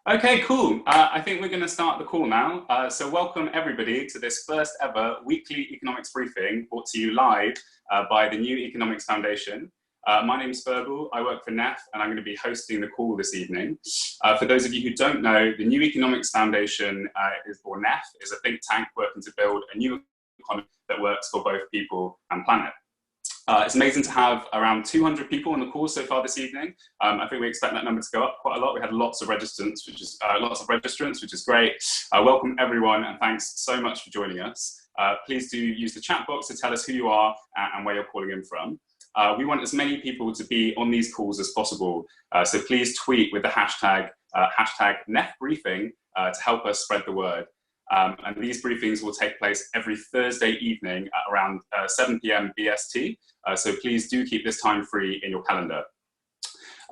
Okay, cool. I think we're going to start the call now. So welcome everybody to this first ever weekly economics briefing brought to you live by the New Economics Foundation. My name is Fahnbulleh, I work for NEF and I'm going to be hosting the call this evening. For those of you who don't know, the New Economics Foundation, or NEF, is a think tank working to build a new economy that works for both people and planet. It's amazing to have around 200 people on the call so far this evening. I think we expect that number to go up quite a lot. We had lots of registrants, which is great. Welcome everyone, and thanks so much for joining us. Please do use the chat box to tell us who you are and where you're calling in from. We want as many people to be on these calls as possible, so please tweet with the hashtag #NEFbriefing to help us spread the word. And these briefings will take place every Thursday evening at around 7 p.m. BST, so please do keep this time free in your calendar.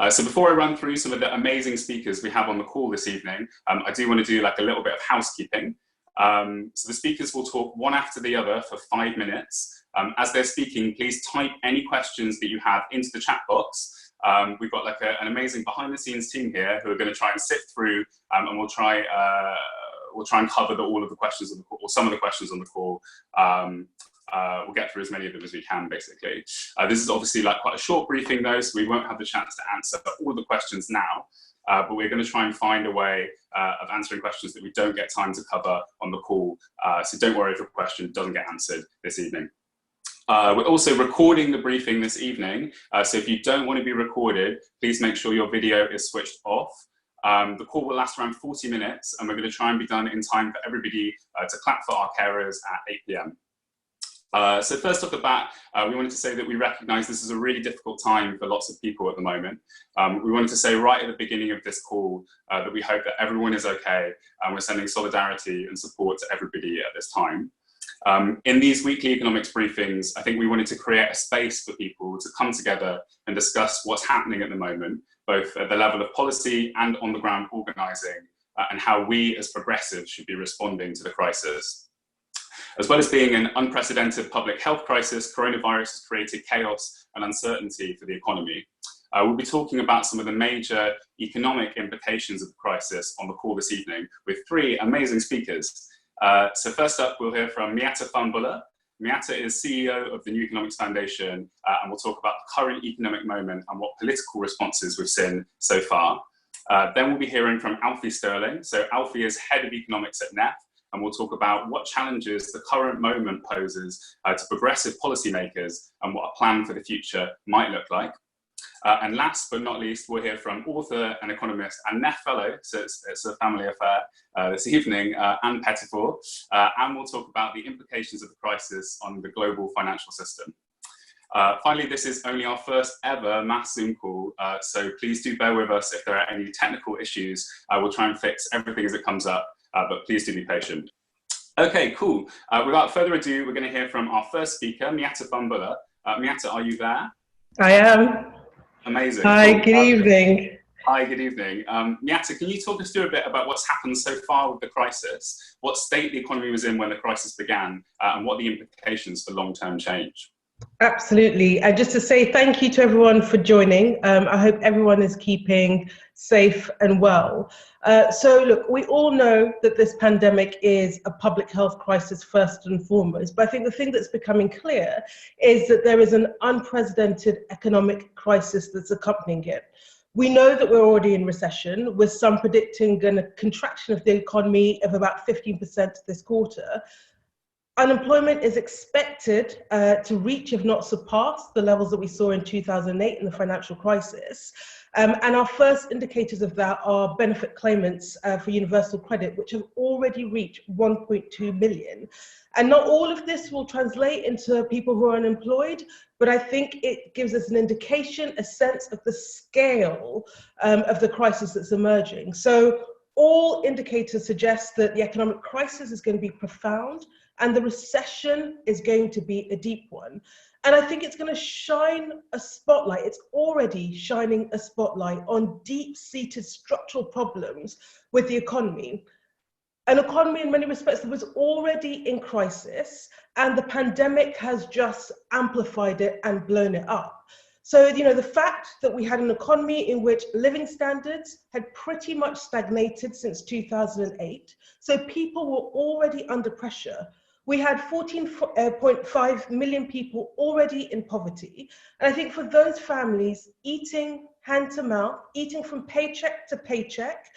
So before I run through some of the amazing speakers we have on the call this evening, I do want to do like a little bit of housekeeping. So the speakers will talk one after the other for 5 minutes. As they're speaking, please type any questions that you have into the chat box. We've got like an amazing behind the scenes team here who are going to try and sift through and we'll try and cover all of the questions on the call, or some of the questions on the call. We'll get through as many of them as we can, basically. This is obviously like quite a short briefing though, so we won't have the chance to answer all the questions now, but we're going to try and find a way of answering questions that we don't get time to cover on the call. So don't worry if your question doesn't get answered this evening. We're also recording the briefing this evening, so if you don't want to be recorded, please make sure your video is switched off. The call will last around 40 minutes and we're going to try and be done in time for everybody to clap for our carers at 8 p.m. So first off the bat, we wanted to say that we recognise this is a really difficult time for lots of people at the moment. We wanted to say right at the beginning of this call that we hope that everyone is okay and we're sending solidarity and support to everybody at this time. In these weekly economics briefings, I think we wanted to create a space for people to come together and discuss what's happening at the moment, both at the level of policy and on the ground organising, and how we as progressives should be responding to the crisis. As well as being an unprecedented public health crisis, coronavirus has created chaos and uncertainty for the economy. We'll be talking about some of the major economic implications of the crisis on the call this evening with 3 amazing speakers. So first up, we'll hear from Miatta Fahnbulleh. Miatta is CEO of the New Economics Foundation, and we'll talk about the current economic moment and what political responses we've seen so far. Then we'll be hearing from Alfie Stirling. So Alfie is Head of Economics at NEF, and we'll talk about what challenges the current moment poses to progressive policymakers and what a plan for the future might look like. And last but not least, we'll hear from author and economist and NEF fellow, so it's a family affair this evening, Ann Pettifor, and we'll talk about the implications of the crisis on the global financial system. Finally, this is only our first ever mass Zoom call, so please do bear with us if there are any technical issues. We'll try and fix everything as it comes up, but please do be patient. Okay, cool. Without further ado, we're going to hear from our first speaker, Miatta Fahnbulleh. Miatta, are you there? I am. Amazing. Hi, good evening. Hi, good evening. Miatta, can you talk us through a bit about what's happened so far with the crisis, what state the economy was in when the crisis began, and what the implications for long-term change? Absolutely. And just to say thank you to everyone for joining. I hope everyone is keeping safe and well. So look, we all know that this pandemic is a public health crisis first and foremost, but I think the thing that's becoming clear is that there is an unprecedented economic crisis that's accompanying it. We know that we're already in recession, with some predicting a contraction of the economy of about 15% this quarter. Unemployment is expected to reach, if not surpass, the levels that we saw in 2008 in the financial crisis. And our first indicators of that are benefit claimants for universal credit, which have already reached 1.2 million. And not all of this will translate into people who are unemployed, but I think it gives us an indication, a sense of the scale of the crisis that's emerging. So all indicators suggest that the economic crisis is going to be profound, and the recession is going to be a deep one. And I think it's going to shine a spotlight, it's already shining a spotlight on deep-seated structural problems with the economy. An economy in many respects that was already in crisis, and the pandemic has just amplified it and blown it up. So, the fact that we had an economy in which living standards had pretty much stagnated since 2008, so people were already under pressure. We had 14.5 million people already in poverty. And I think for those families, eating hand to mouth, eating from paycheck to paycheck,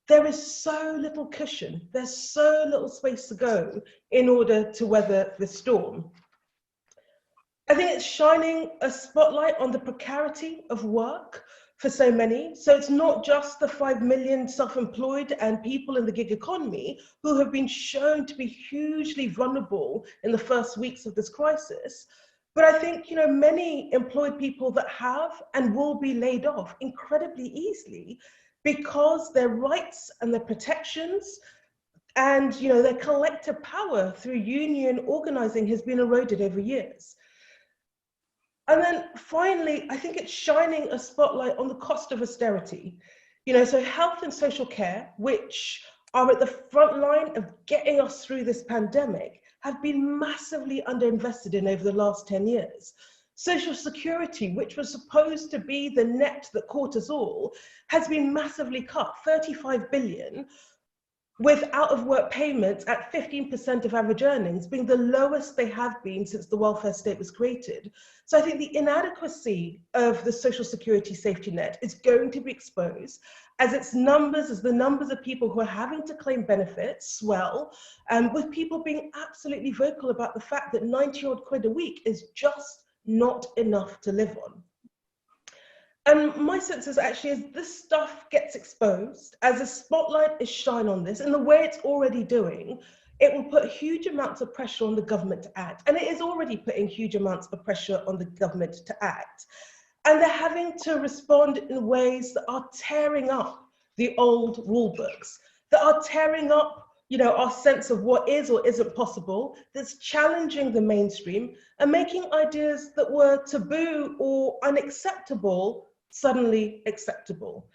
there is so little cushion, there's so little space to go in order to weather the storm. I think it's shining a spotlight on the precarity of work for so many. So it's not just the 5 million self-employed and people in the gig economy who have been shown to be hugely vulnerable in the first weeks of this crisis. But I think, many employed people that have and will be laid off incredibly easily because their rights and their protections and, their collective power through union organizing has been eroded over years. And then finally, I think it's shining a spotlight on the cost of austerity. So health and social care, which are at the front line of getting us through this pandemic, have been massively underinvested in over the last 10 years. Social security, which was supposed to be the net that caught us all, has been massively cut, 35 billion, with out-of-work payments at 15% of average earnings being the lowest they have been since the welfare state was created. So I think the inadequacy of the social security safety net is going to be exposed as the numbers of people who are having to claim benefits swell, with people being absolutely vocal about the fact that 90-odd quid a week is just not enough to live on. And my sense is actually as this stuff gets exposed, as a spotlight is shined on this, in the way it's already doing, it will put huge amounts of pressure on the government to act. And it is already putting huge amounts of pressure on the government to act. And they're having to respond in ways that are tearing up the old rule books, that are tearing up our sense of what is or isn't possible, that's challenging the mainstream and making ideas that were taboo or unacceptable suddenly acceptable.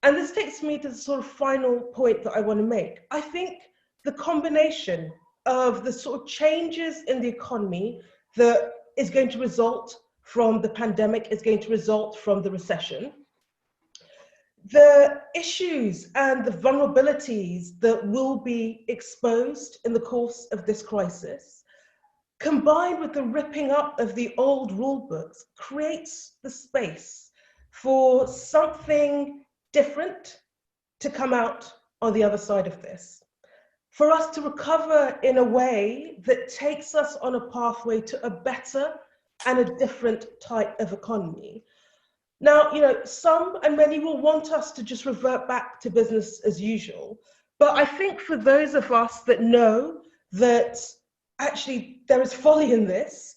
And this takes me to the sort of final point that I want to make. I think the combination of the sort of changes in the economy that is going to result from the pandemic, is going to result from the recession, the issues and the vulnerabilities that will be exposed in the course of this crisis, combined with the ripping up of the old rule books, creates the space for something different to come out on the other side of this. For us to recover in a way that takes us on a pathway to a better and a different type of economy. Now, some and many will want us to just revert back to business as usual. But I think for those of us that know that actually there is folly in this,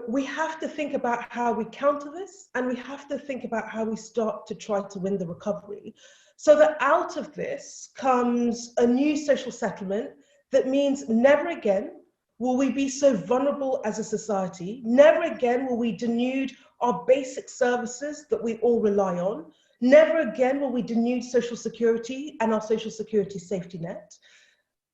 we have to think about how we counter this, and we have to think about how we start to try to win the recovery. So that out of this comes a new social settlement that means never again will we be so vulnerable as a society. Never again will we denude our basic services that we all rely on. Never again will we denude social security and our social security safety net.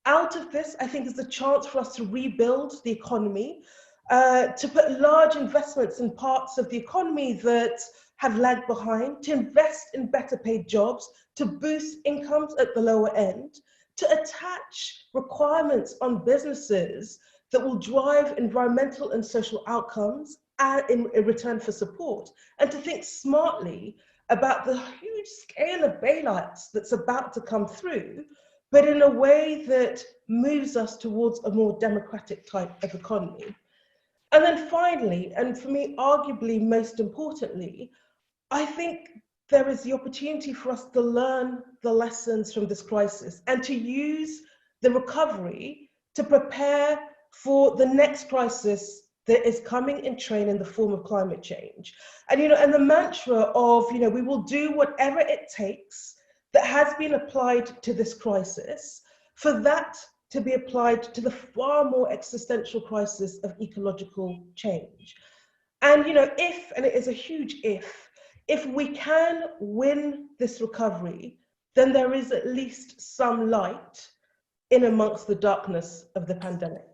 Out of this, I think, is the chance for us to rebuild the economy, to put large investments in parts of the economy that have lagged behind, to invest in better paid jobs, to boost incomes at the lower end, to attach requirements on businesses that will drive environmental and social outcomes in return for support, and to think smartly about the huge scale of bailouts that's about to come through, but in a way that moves us towards a more democratic type of economy. And then finally, and for me, arguably most importantly, I think there is the opportunity for us to learn the lessons from this crisis and to use the recovery to prepare for the next crisis that is coming in train in the form of climate change. And, and the mantra of, we will do whatever it takes that has been applied to this crisis, for that to be applied to the far more existential crisis of ecological change. And, if, and it is a huge if we can win this recovery, then there is at least some light in amongst the darkness of the pandemic.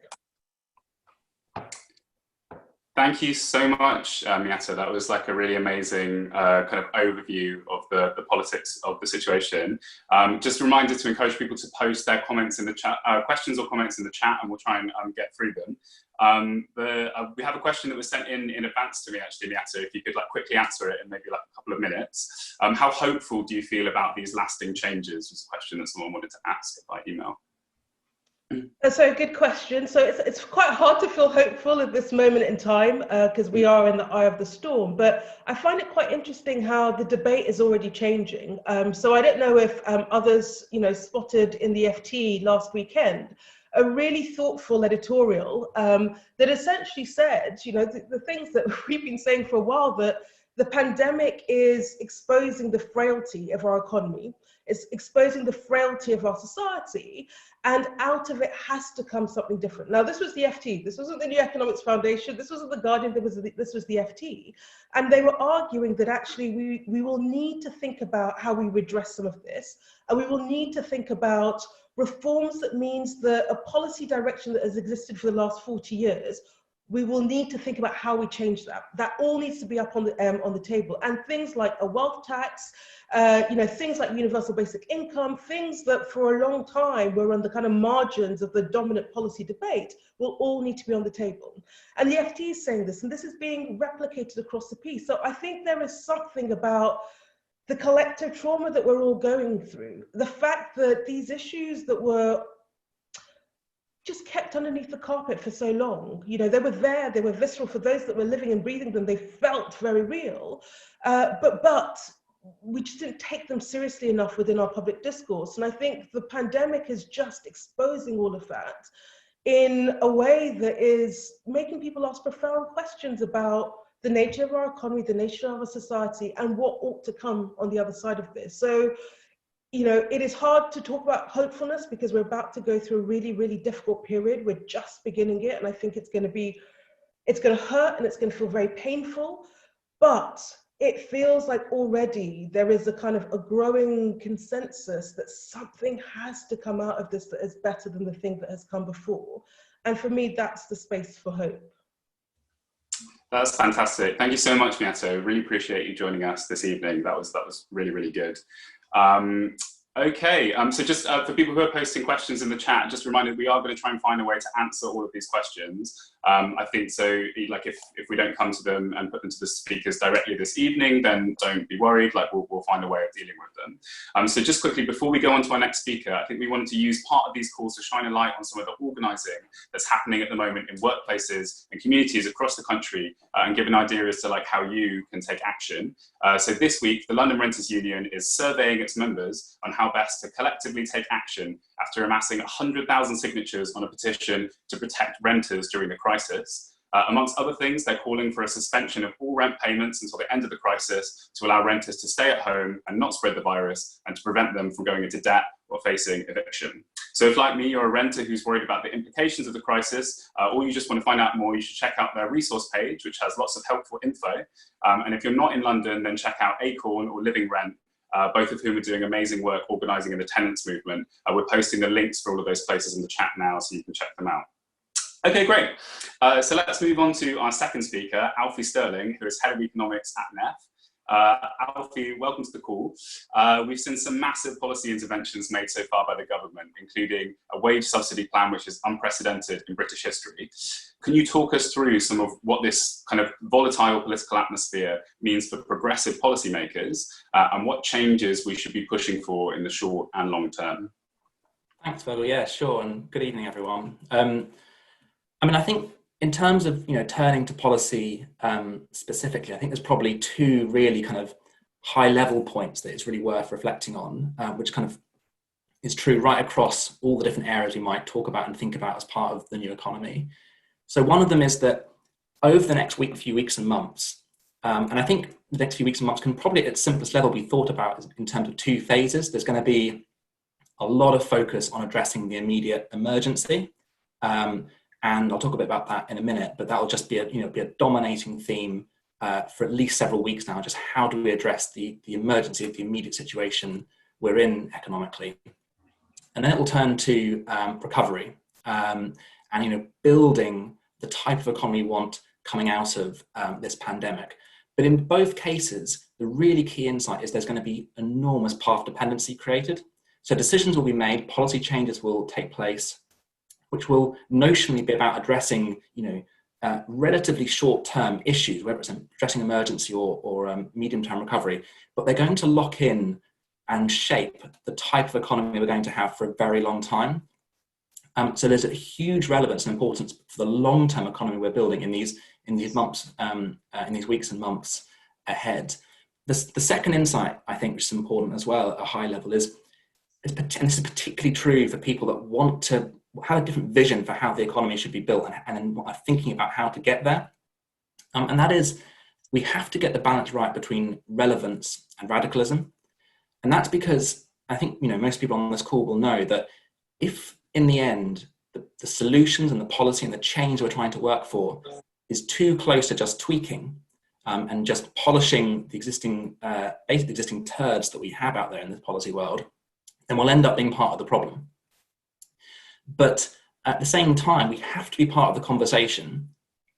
Thank you so much, Miatta. That was like a really amazing kind of overview of the politics of the situation. Just a reminder to encourage people to post their comments in the chat, questions or comments in the chat, and we'll try and get through them. We have a question that was sent in advance to me, actually, Miatta, if you could like quickly answer it in maybe like a couple of minutes. How hopeful do you feel about these lasting changes? Was a question that someone wanted to ask by email. So good question. So it's quite hard to feel hopeful at this moment in time because we are in the eye of the storm. But I find it quite interesting how the debate is already changing. So I don't know if others, spotted in the FT last weekend a really thoughtful editorial that essentially said, the things that we've been saying for a while, that the pandemic is exposing the frailty of our economy. It's exposing the frailty of our society, and out of it has to come something different. Now, this was the FT. This wasn't the New Economics Foundation. This wasn't the Guardian. This was the FT. And they were arguing that actually we will need to think about how we redress some of this, and we will need to think about reforms that means that a policy direction that has existed for the last 40 years, we will need to think about how we change that. That all needs to be up on the table. And things like a wealth tax, things like universal basic income, things that for a long time were on the kind of margins of the dominant policy debate, will all need to be on the table. And the FT is saying this, and this is being replicated across the piece. So I think there is something about the collective trauma that we're all going through. The fact that these issues that were just kept underneath the carpet for so long. They were there, they were visceral for those that were living and breathing them, they felt very real, but we just didn't take them seriously enough within our public discourse. And I think the pandemic is just exposing all of that in a way that is making people ask profound questions about the nature of our economy, the nature of our society, and what ought to come on the other side of this. So, it is hard to talk about hopefulness because we're about to go through a really, really difficult period. We're just beginning it, and I think it's going to hurt and it's going to feel very painful, but it feels like already there is a kind of a growing consensus that something has to come out of this that is better than the thing that has come before. And for me, that's the space for hope. That's fantastic. Thank you so much, Miatta. Really appreciate you joining us this evening. That was really, really good. Okay, so just for people who are posting questions in the chat, just a reminder, we are going to try and find a way to answer all of these questions. I think so, like if we don't come to them and put them to the speakers directly this evening, then don't be worried, like we'll find a way of dealing with them. So just quickly, before we go on to our next speaker, I think we wanted to use part of these calls to shine a light on some of the organising that's happening at the moment in workplaces and communities across the country, and give an idea as to like how you can take action. So this week, the London Renters Union is surveying its members on how best to collectively take action after amassing 100,000 signatures on a petition to protect renters during the crisis. Amongst other things, they're calling for a suspension of all rent payments until the end of the crisis to allow renters to stay at home and not spread the virus, and to prevent them from going into debt or facing eviction. So if, like me, you're a renter who's worried about the implications of the crisis, or you just want to find out more, you should check out their resource page, which has lots of helpful info. And if you're not in London, then check out Acorn or Living Rent, both of whom are doing amazing work organising in the tenants movement. We're posting the links for all of those places in the chat now, so you can check them out. Okay, great. So let's move on to our second speaker, Alfie Stirling, who is Head of Economics at NEF. Alfie, welcome to the call. We've seen some massive policy interventions made so far by the government, including a wage subsidy plan, which is unprecedented in British history. Can you talk us through some of what this kind of volatile political atmosphere means for progressive policymakers, and what changes we should be pushing for in the short and long term? Thanks, Volatile. Yeah, sure. And good evening, everyone. I think in terms of turning to policy specifically, I think there's probably two really kind of high-level points that it's really worth reflecting on, which kind of is true right across all the different areas we might talk about and think about as part of the new economy. So one of them is that over the next few weeks and months, and I think the next few weeks and months can probably at its simplest level be thought about in terms of two phases. There's going to be a lot of focus on addressing the immediate emergency. And I'll talk a bit about that in a minute, but that will just be a dominating theme for at least several weeks now. Just how do we address the emergency of the immediate situation we're in economically? And then it will turn to recovery and building the type of economy we want coming out of this pandemic. But in both cases, the really key insight is there's going to be enormous path dependency created. So decisions will be made, policy changes will take place, which will notionally be about addressing, relatively short-term issues, whether it's addressing emergency or medium-term recovery, but they're going to lock in and shape the type of economy we're going to have for a very long time. So there's a huge relevance and importance for the long-term economy we're building in these months, in these weeks and months ahead. The second insight, I think, which is important as well at a high level and this is particularly true for people that want to have a different vision for how the economy should be built and are thinking about how to get there. And that is, we have to get the balance right between relevance and radicalism. And that's because I think, most people on this call will know that if in the end, the solutions and the policy and the change we're trying to work for is too close to just tweaking and just polishing the existing turds that we have out there in the policy world, then we'll end up being part of the problem. But at the same time, we have to be part of the conversation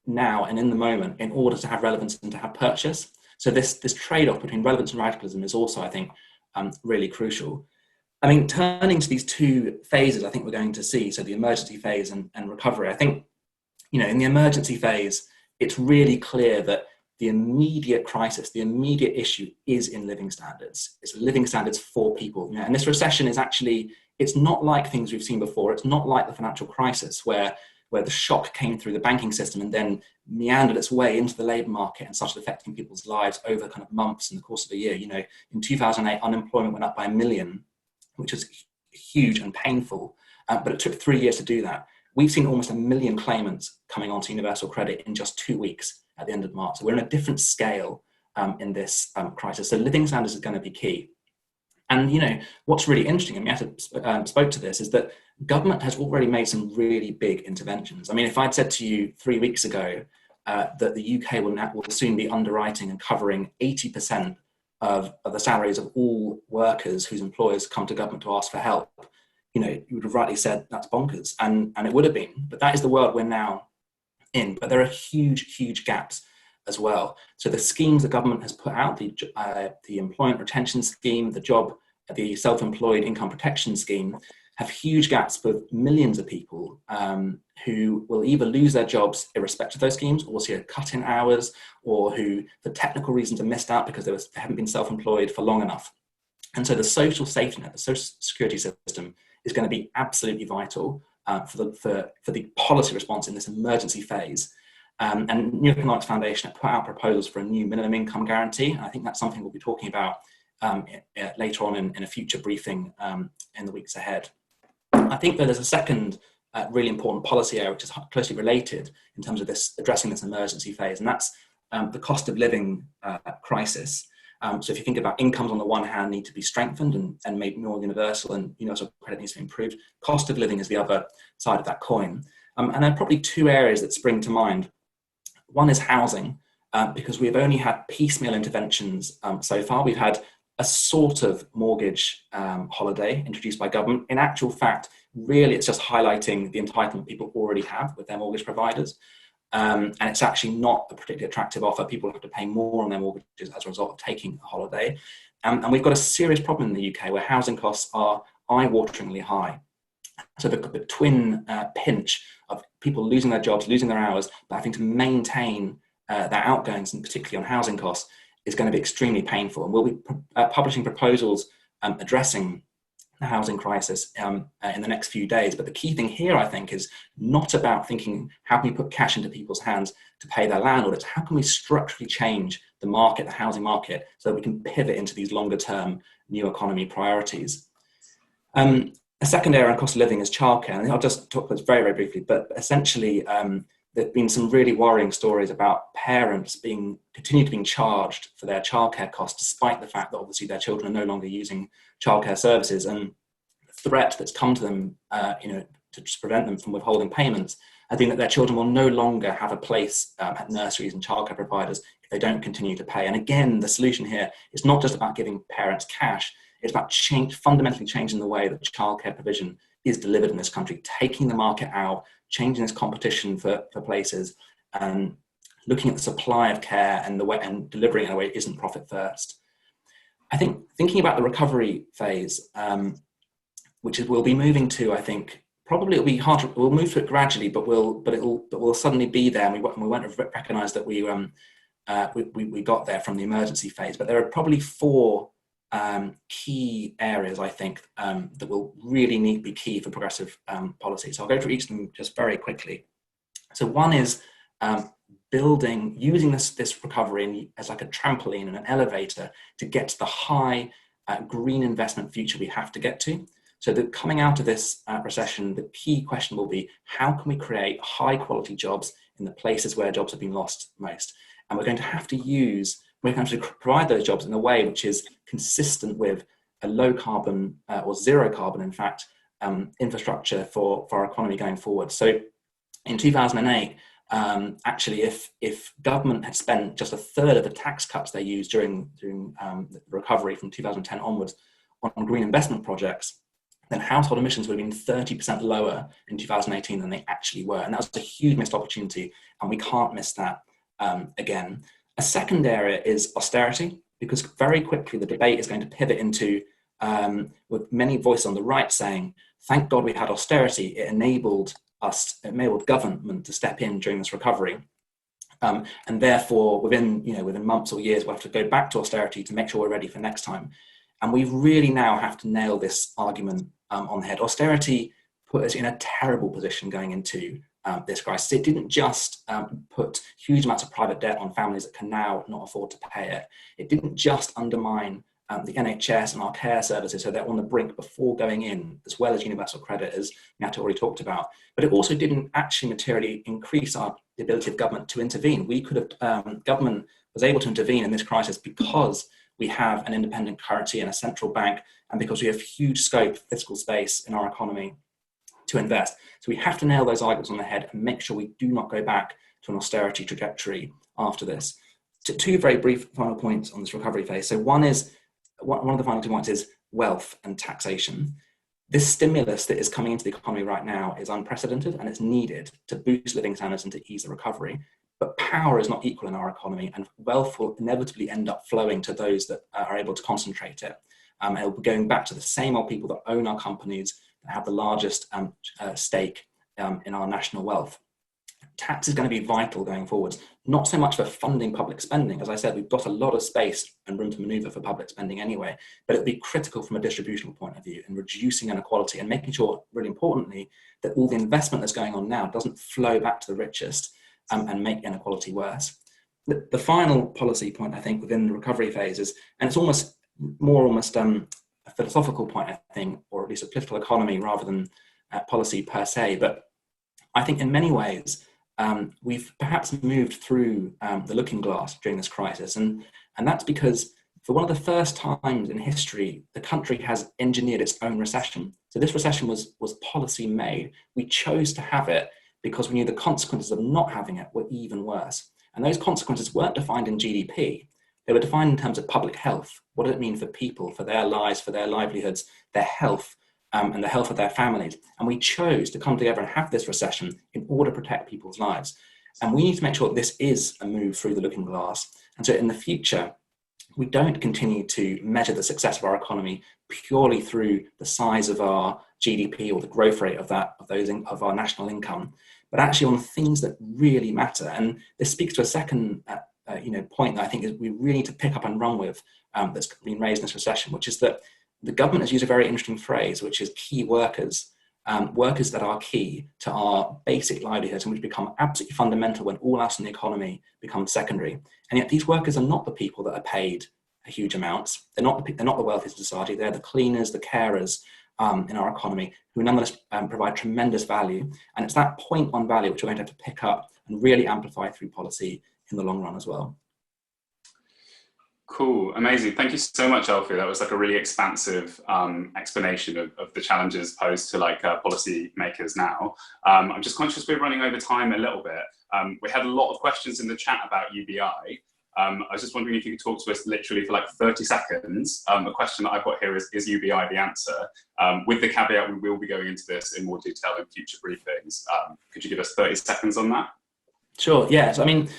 now and in the moment in order to have relevance and to have purchase. So this trade-off between relevance and radicalism is also, I think, really crucial. I mean, turning to these two phases, I think we're going to see, so the emergency phase and recovery, I think, in the emergency phase, it's really clear that the immediate crisis, the immediate issue is in living standards. It's living standards for people. And this recession is actually, it's not like things we've seen before. It's not like the financial crisis where the shock came through the banking system and then meandered its way into the labour market and started affecting people's lives over kind of months in the course of a year. In 2008, unemployment went up by 1 million, which is huge and painful, but it took 3 years to do that. We've seen almost 1 million claimants coming onto universal credit in just 2 weeks at the end of March. So we're in a different scale in this crisis. So living standards is going to be key. And what's really interesting, and Miatta spoke to this, is that government has already made some really big interventions. I mean, if I'd said to you 3 weeks ago that the UK will soon be underwriting and covering 80% of the salaries of all workers whose employers come to government to ask for help, you would have rightly said that's bonkers, and it would have been. But that is the world we're now in. But there are huge gaps as well. So the schemes the government has put out, the employment retention scheme, the self-employed income protection scheme, have huge gaps for millions of people who will either lose their jobs irrespective of those schemes, or will see a cut in hours, or who, for technical reasons, are missed out because they haven't been self-employed for long enough. And so the social safety net, the social security system, is going to be absolutely vital for the policy response in this emergency phase. And New Economics Foundation have put out proposals for a new minimum income guarantee. And I think that's something we'll be talking about later on in a future briefing in the weeks ahead. I think that there's a second really important policy area which is closely related in terms of addressing this emergency phase, and that's the cost of living crisis. So if you think about incomes on the one hand need to be strengthened and made more universal, and universal credit needs to be improved, cost of living is the other side of that coin. And there are probably two areas that spring to mind. One is housing, because we've only had piecemeal interventions so far. We've had a sort of mortgage holiday introduced by government. In actual fact, really it's just highlighting the entitlement people already have with their mortgage providers. And it's actually not a particularly attractive offer. People have to pay more on their mortgages as a result of taking a holiday. And we've got a serious problem in the UK where housing costs are eye-wateringly high. So the twin pinch of people losing their jobs, losing their hours, but having to maintain their outgoings, and particularly on housing costs, is going to be extremely painful. And we'll be publishing proposals addressing the housing crisis in the next few days. But the key thing here, I think, is not about thinking how can we put cash into people's hands to pay their landlord. It's how can we structurally change the market, the housing market, so that we can pivot into these longer term new economy priorities. A second area on cost of living is childcare. And I'll just talk about this very, very briefly, but essentially there have been some really worrying stories about parents continue to being charged for their childcare costs, despite the fact that obviously their children are no longer using childcare services. And the threat that's come to them, to prevent them from withholding payments, I think that their children will no longer have a place at nurseries and childcare providers if they don't continue to pay. And again, the solution here is not just about giving parents cash, it's about fundamentally changing the way that childcare provision is delivered in this country, taking the market out, changing this competition for places, looking at the supply of care and the way and delivering it in a way that isn't profit first. I think thinking about the recovery phase, which is we'll be moving to, I think probably it'll be hard. We'll move to it gradually, but we'll suddenly be there, and we won't have recognised that we got there from the emergency phase. But there are probably four key areas, I think, that will really be key for progressive policy. So I'll go through each of them just very quickly. So one is using this recovery as like a trampoline and an elevator to get to the high green investment future we have to get to. So that coming out of this recession, the key question will be, how can we create high quality jobs in the places where jobs have been lost most? And we're going to have to provide those jobs in a way which is consistent with a low carbon or zero carbon, in fact, infrastructure for our economy going forward. So in 2008, actually, if government had spent just a third of the tax cuts they used during the recovery from 2010 onwards on green investment projects, then household emissions would have been 30% lower in 2018 than they actually were. And that was a huge missed opportunity, and we can't miss that again. A second area is austerity, because very quickly the debate is going to pivot into, with many voices on the right saying, thank God we had austerity, it enabled government to step in during this recovery. And therefore, within months or years, we'll have to go back to austerity to make sure we're ready for next time. And we really now have to nail this argument on the head. Austerity put us in a terrible position going into this crisis. It didn't just put huge amounts of private debt on families that can now not afford to pay it. It didn't just undermine the NHS and our care services, so they're on the brink before going in, as well as universal credit, as Miatta already talked about. But it also didn't actually materially increase the ability of government to intervene. We could have, government was able to intervene in this crisis because we have an independent currency and a central bank, and because we have huge scope, fiscal space in our economy to invest. So we have to nail those arguments on the head and make sure we do not go back to an austerity trajectory after this. Two very brief final points on this recovery phase. So one of the final 2 points is wealth and taxation. This stimulus that is coming into the economy right now is unprecedented, and it's needed to boost living standards and to ease the recovery. But power is not equal in our economy, and wealth will inevitably end up flowing to those that are able to concentrate it. And it'll be going back to the same old people that own our companies, that have the largest stake in our national wealth. Tax is going to be vital going forwards, not so much for funding public spending. As I said, we've got a lot of space and room to maneuver for public spending anyway, but it'll be critical from a distributional point of view in reducing inequality and making sure, really importantly, that all the investment that's going on now doesn't flow back to the richest and make inequality worse. The final policy point, I think, within the recovery phase is, and it's almost a philosophical point, I think, or at least a political economy rather than policy per se, but I think in many ways, we've perhaps moved through the looking glass during this crisis. And that's because for one of the first times in history, the country has engineered its own recession. So this recession was policy made. We chose to have it because we knew the consequences of not having it were even worse. And those consequences weren't defined in GDP. They were defined in terms of public health. What did it mean for people, for their lives, for their livelihoods, their health, and the health of their families? And we chose to come together and have this recession in order to protect people's lives. And we need to make sure that this is a move through the looking glass. And so in the future, we don't continue to measure the success of our economy purely through the size of our GDP or the growth rate of our national income, but actually on things that really matter. And this speaks to a second point that I think is we really need to pick up and run with that's been raised in this recession, which is that the government has used a very interesting phrase, which is key workers, workers that are key to our basic livelihoods and which become absolutely fundamental when all else in the economy becomes secondary. And yet these workers are not the people that are paid huge amounts. They're not the wealthiest in society. They're the cleaners, the carers in our economy who nonetheless provide tremendous value. And it's that point on value which we're going to have to pick up and really amplify through policy in the long run as well. Cool, amazing. Thank you so much, Alfie. That was like a really expansive explanation of the challenges posed to policy makers now. I'm just conscious we're running over time a little bit. We had a lot of questions in the chat about UBI. I was just wondering if you could talk to us literally for 30 seconds. The question that I've got here is UBI the answer? With the caveat, we will be going into this in more detail in future briefings. Could you give us 30 seconds on that? Sure, yes. I mean,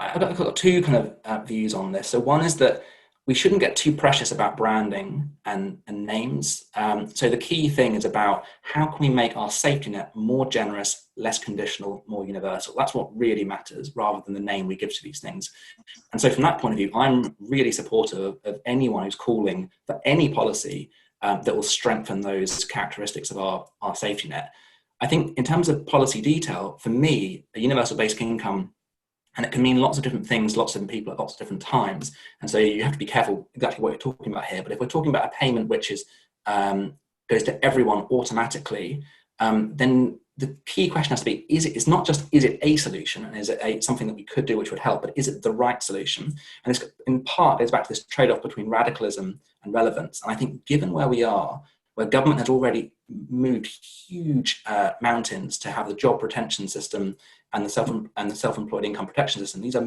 I've got two kind of views on this. So one is that we shouldn't get too precious about branding and names. So the key thing is about how can we make our safety net more generous, less conditional, more universal. That's what really matters, rather than the name we give to these things. And so from that point of view, I'm really supportive of anyone who's calling for any policy that will strengthen those characteristics of our safety net. I think in terms of policy detail, for me, a universal basic income, and it can mean lots of different things, lots of different people at lots of different times. And so you have to be careful exactly what you're talking about here. But if we're talking about a payment which is goes to everyone automatically, then the key question has to be, it's not just, is it a solution, and is it something that we could do which would help, but is it the right solution? And this in part goes back to this trade-off between radicalism and relevance. And I think given where we are, where government has already moved huge mountains to have the job retention system and the self-employed income protection system, these are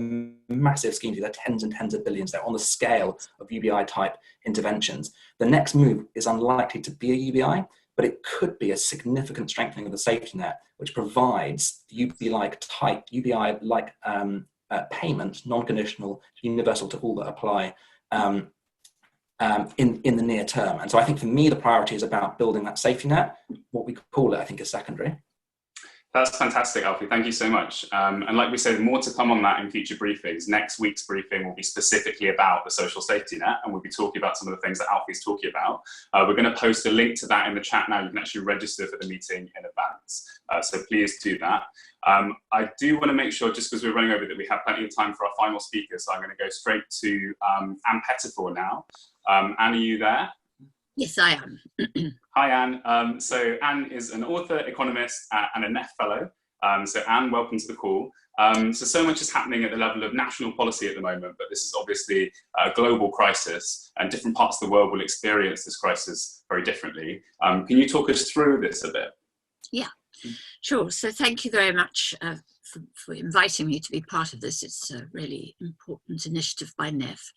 massive schemes. These are tens and tens of billions. They're on the scale of UBI type interventions. The next move is unlikely to be a UBI, but it could be a significant strengthening of the safety net, which provides UBI-like payment, non-conditional, universal to all that apply, in the near term. And so I think for me, the priority is about building that safety net. What we call it, I think, is secondary. That's fantastic, Alfie. Thank you so much. And like we said, more to come on that in future briefings. Next week's briefing will be specifically about the social safety net, and we'll be talking about some of the things that Alfie's talking about. We're going to post a link to that in the chat now. You can actually register for the meeting in advance. So please do that. I do want to make sure, just because we're running over, that we have plenty of time for our final speaker. So I'm going to go straight to Ann Pettifor now. Ann, are you there? Yes, I am. Hi, Ann. So Ann is an author, economist, and a NEF fellow. So Ann, welcome to the call. So much is happening at the level of national policy at the moment, but this is obviously a global crisis, and different parts of the world will experience this crisis very differently. Can you talk us through this a bit? Yeah, sure. So thank you very much for inviting me to be part of this. It's a really important initiative by NEF.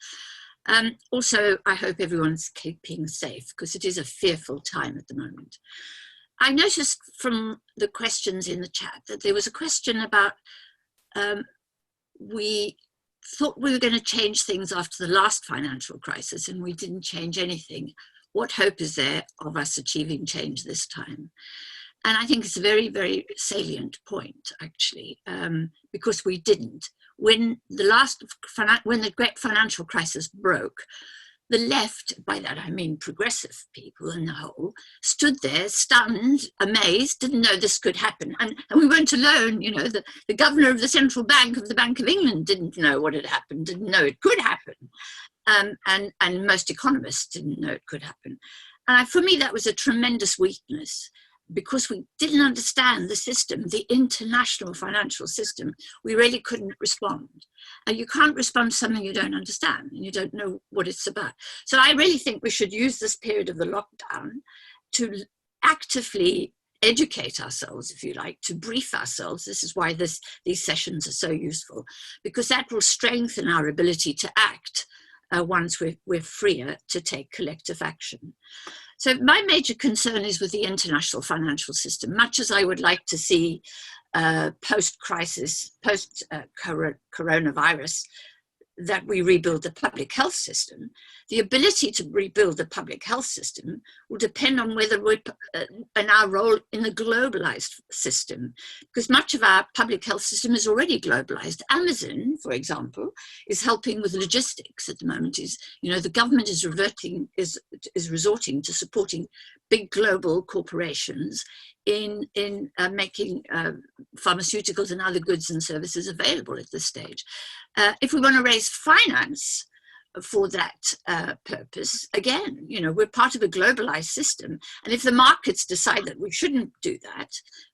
Also, I hope everyone's keeping safe, because it is a fearful time at the moment. I noticed from the questions in the chat that there was a question about we thought we were going to change things after the last financial crisis, and we didn't change anything. What hope is there of us achieving change this time? And I think it's a very, very salient point, actually, because we didn't. When the great financial crisis broke, the left, by that I mean progressive people in the whole, stood there stunned, amazed, didn't know this could happen. And we weren't alone, you know, the governor of the central bank of the Bank of England didn't know what had happened, didn't know it could happen. And most economists didn't know it could happen. And for me, that was a tremendous weakness, because we didn't understand the system, the international financial system. We really couldn't respond. And you can't respond to something you don't understand and you don't know what it's about. So I really think we should use this period of the lockdown to actively educate ourselves, if you like, to brief ourselves. This is why these sessions are so useful, because that will strengthen our ability to act once we're freer to take collective action. So my major concern is with the international financial system. Much as I would like to see post-crisis, post-coronavirus, that we rebuild the public health system, the ability to rebuild the public health system will depend on whether we're in our role in the globalized system, because much of our public health system is already globalized. Amazon, for example, is helping with logistics at the moment. The government is resorting to supporting big global corporations in making pharmaceuticals and other goods and services available at this stage. If we want to raise finance for that purpose, again, we're part of a globalized system. And if the markets decide that we shouldn't do that,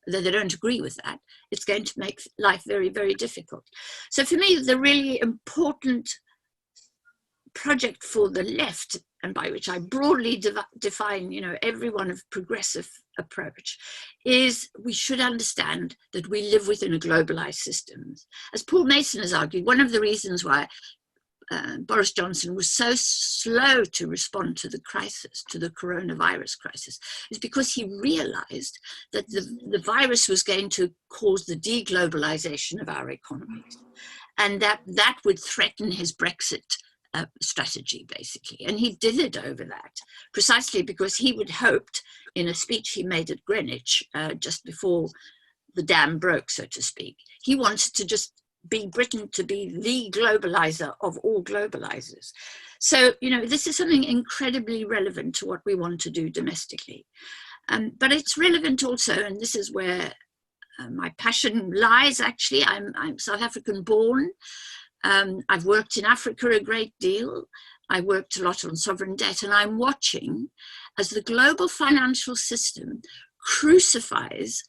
that they don't agree with that, it's going to make life very, very difficult. So for me, the really important project for the left, and by which I broadly define, every one of progressive approach, is we should understand that we live within a globalized system. As Paul Mason has argued, one of the reasons why Boris Johnson was so slow to respond to the crisis, to the coronavirus crisis, is because he realized that the virus was going to cause the deglobalization of our economies. and that would threaten his Brexit strategy, basically. And he dithered over that, precisely because he would hoped, in a speech he made at Greenwich just before the dam broke, so to speak, he wanted to just be Britain to be the globalizer of all globalizers. So, you know, this is something incredibly relevant to what we want to do domestically. But it's relevant also, and this is where my passion lies, actually. I'm South African born. I've worked in Africa a great deal. I worked a lot on sovereign debt, and I'm watching as the global financial system crucifies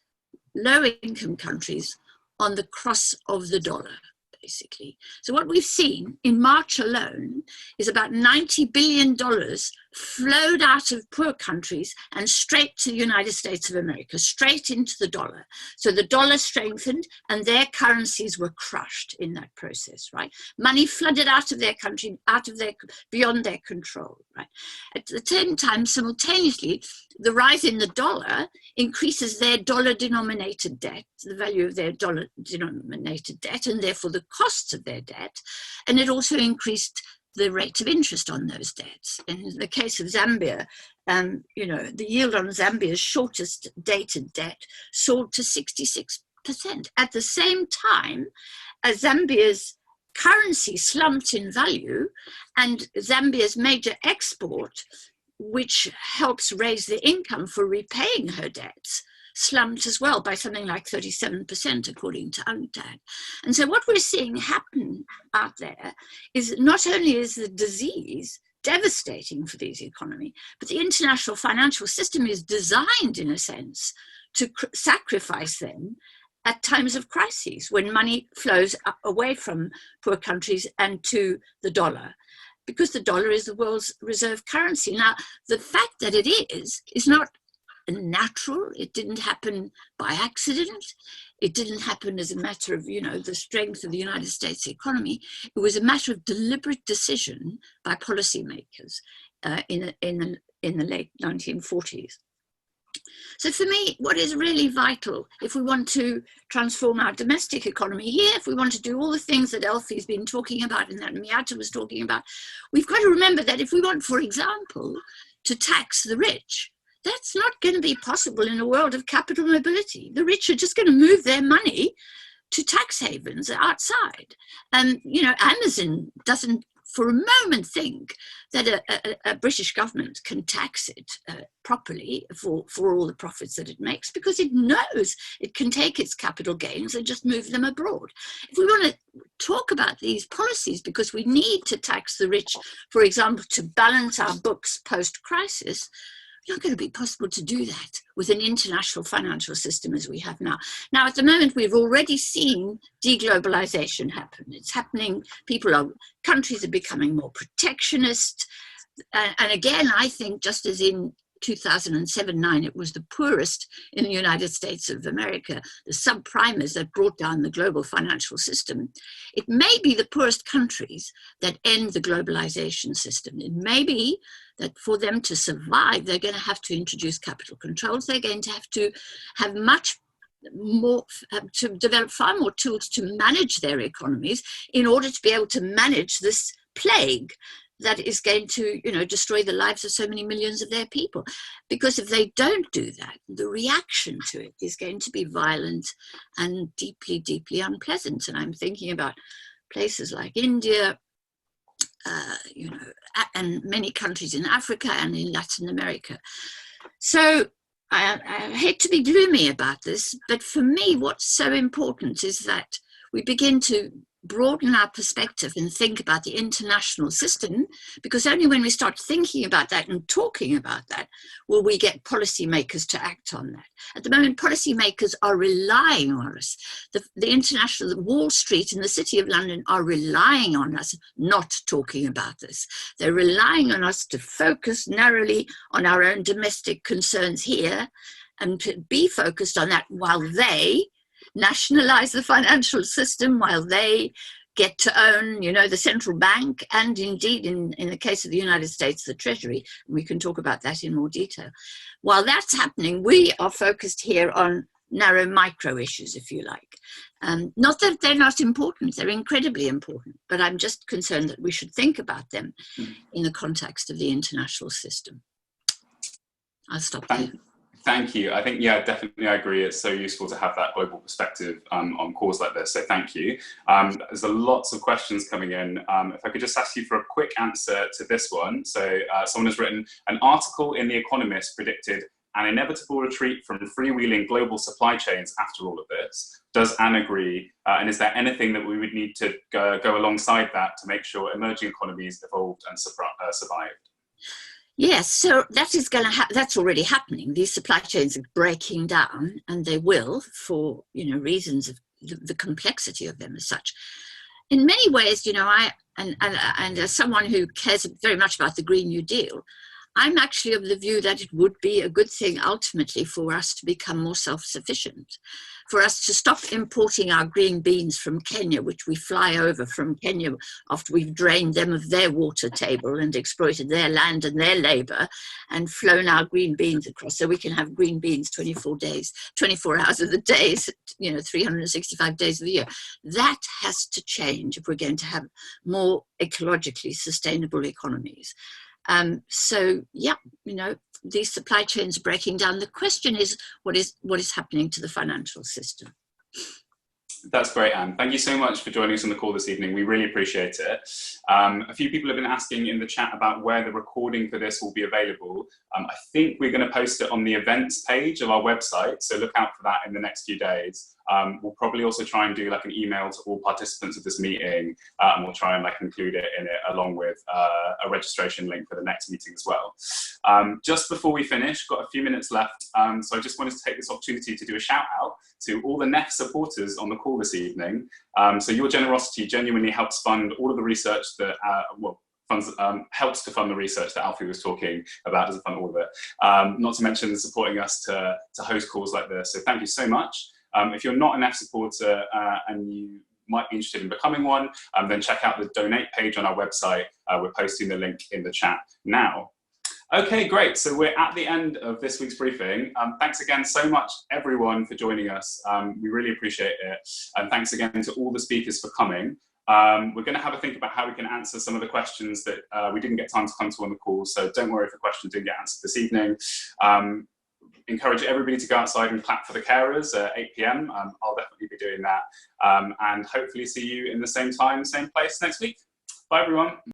low-income countries on the cross of the dollar, basically. So what we've seen in March alone is about $90 billion flowed out of poor countries and straight to the United States of America, straight into the dollar. So the dollar strengthened and their currencies were crushed in that process, right? Money flooded out of their country, beyond their control, right? At the same time, simultaneously, the rise in the dollar increases their dollar-denominated debt, the value of their dollar-denominated debt, and therefore the costs of their debt. And it also increased the rate of interest on those debts. In the case of Zambia, you know, the yield on Zambia's shortest dated debt soared to 66%. At the same time, as Zambia's currency slumped in value, and Zambia's major export, which helps raise the income for repaying her debts, slumped as well by something like 37%, according to UNCTAD. And so what we're seeing happen out there is not only is the disease devastating for these economies, but the international financial system is designed, in a sense, to sacrifice them at times of crises, when money flows away from poor countries and to the dollar, because the dollar is the world's reserve currency. Now, the fact that it is not natural. It didn't happen by accident. It didn't happen as a matter of, you know, the strength of the United States economy. It was a matter of deliberate decision by policymakers in the late 1940s. So for me, what is really vital, if we want to transform our domestic economy here, if we want to do all the things that Alfie's been talking about and that Miatta was talking about, we've got to remember that if we want, for example, to tax the rich, that's not going to be possible in a world of capital mobility. The rich are just going to move their money to tax havens outside. And, you know, Amazon doesn't for a moment think that a British government can tax it properly for all the profits that it makes, because it knows it can take its capital gains and just move them abroad. If we want to talk about these policies, because we need to tax the rich, for example, to balance our books post-crisis, it's not going to be possible to do that with an international financial system as we have now. Now, at the moment, we've already seen deglobalization happen. It's happening. Countries are becoming more protectionist. And again, I think just as in 2007-9, it was the poorest in the United States of America, the subprimers that brought down the global financial system. It may be the poorest countries that end the globalization system. It may be that for them to survive, they're going to have to introduce capital controls. They're going to have much more, to develop far more tools to manage their economies in order to be able to manage this plague that is going to, you know, destroy the lives of so many millions of their people. Because if they don't do that, the reaction to it is going to be violent and deeply, deeply unpleasant. And I'm thinking about places like India, you know, and many countries in Africa and in Latin America. So I hate to be gloomy about this, but for me, what's so important is that we begin to broaden our perspective and think about the international system, because only when we start thinking about that and talking about that will we get policymakers to act on that. At the moment, policymakers are relying on us. The international, Wall Street and the City of London are relying on us not talking about this. They're relying on us to focus narrowly on our own domestic concerns here and to be focused on that while they nationalize the financial system, while they get to own, you know, the central bank, and indeed in the case of the United States, the Treasury. We can talk about that in more detail. While that's happening, we are focused here on narrow micro issues, if you like. Not that they're not important, they're incredibly important, but I'm just concerned that we should think about them in the context of the international system. I'll stop there. Thank you. I think, yeah, definitely I agree. It's so useful to have that global perspective on calls like this, so thank you. There's lots of questions coming in. If I could just ask you for a quick answer to this one. So someone has written, an article in The Economist predicted an inevitable retreat from freewheeling global supply chains after all of this. Does Anne agree? And is there anything that we would need to go alongside that to make sure emerging economies evolved and survived? Yes, so that is going to that's already happening. These supply chains are breaking down, and they will, for reasons of the complexity of them as such. In many ways, and as someone who cares very much about the Green New Deal, I'm actually of the view that it would be a good thing ultimately for us to become more self-sufficient, for us to stop importing our green beans from Kenya, which we fly over from Kenya after we've drained them of their water table and exploited their land and their labor, and flown our green beans across so we can have green beans 24 hours of the day, 365 days of the year. That has to change if we're going to have more ecologically sustainable economies. So yeah, these supply chains are breaking down. The question is, what is happening to the financial system? That's great, Anne. Thank you so much for joining us on the call this evening. We really appreciate it. A few people have been asking in the chat about where the recording for this will be available. I think we're going to post it on the events page of our website, so look out for that in the next few days. We'll probably also try and do like an email to all participants of this meeting, and we'll try and include it in it along with a registration link for the next meeting as well. Just before we finish, got a few minutes left, so I just wanted to take this opportunity to do a shout out to all the NEF supporters on the call this evening. So your generosity genuinely helps fund all of the research that, helps to fund the research that Alfie was talking about, doesn't fund all of it. Not to mention supporting us to host calls like this. So thank you so much. If you're not a NEF supporter and you might be interested in becoming one, then check out the donate page on our website. We're posting the link in the chat now. Okay, great. So we're at the end of this week's briefing. Thanks again so much, everyone, for joining us. We really appreciate it. And thanks again to all the speakers for coming. We're going to have a think about how we can answer some of the questions that we didn't get time to come to on the call. So don't worry if the questions didn't get answered this evening. Encourage everybody to go outside and clap for the carers at 8 p.m. I'll definitely be doing that. And hopefully see you in the same time, same place next week. Bye, everyone.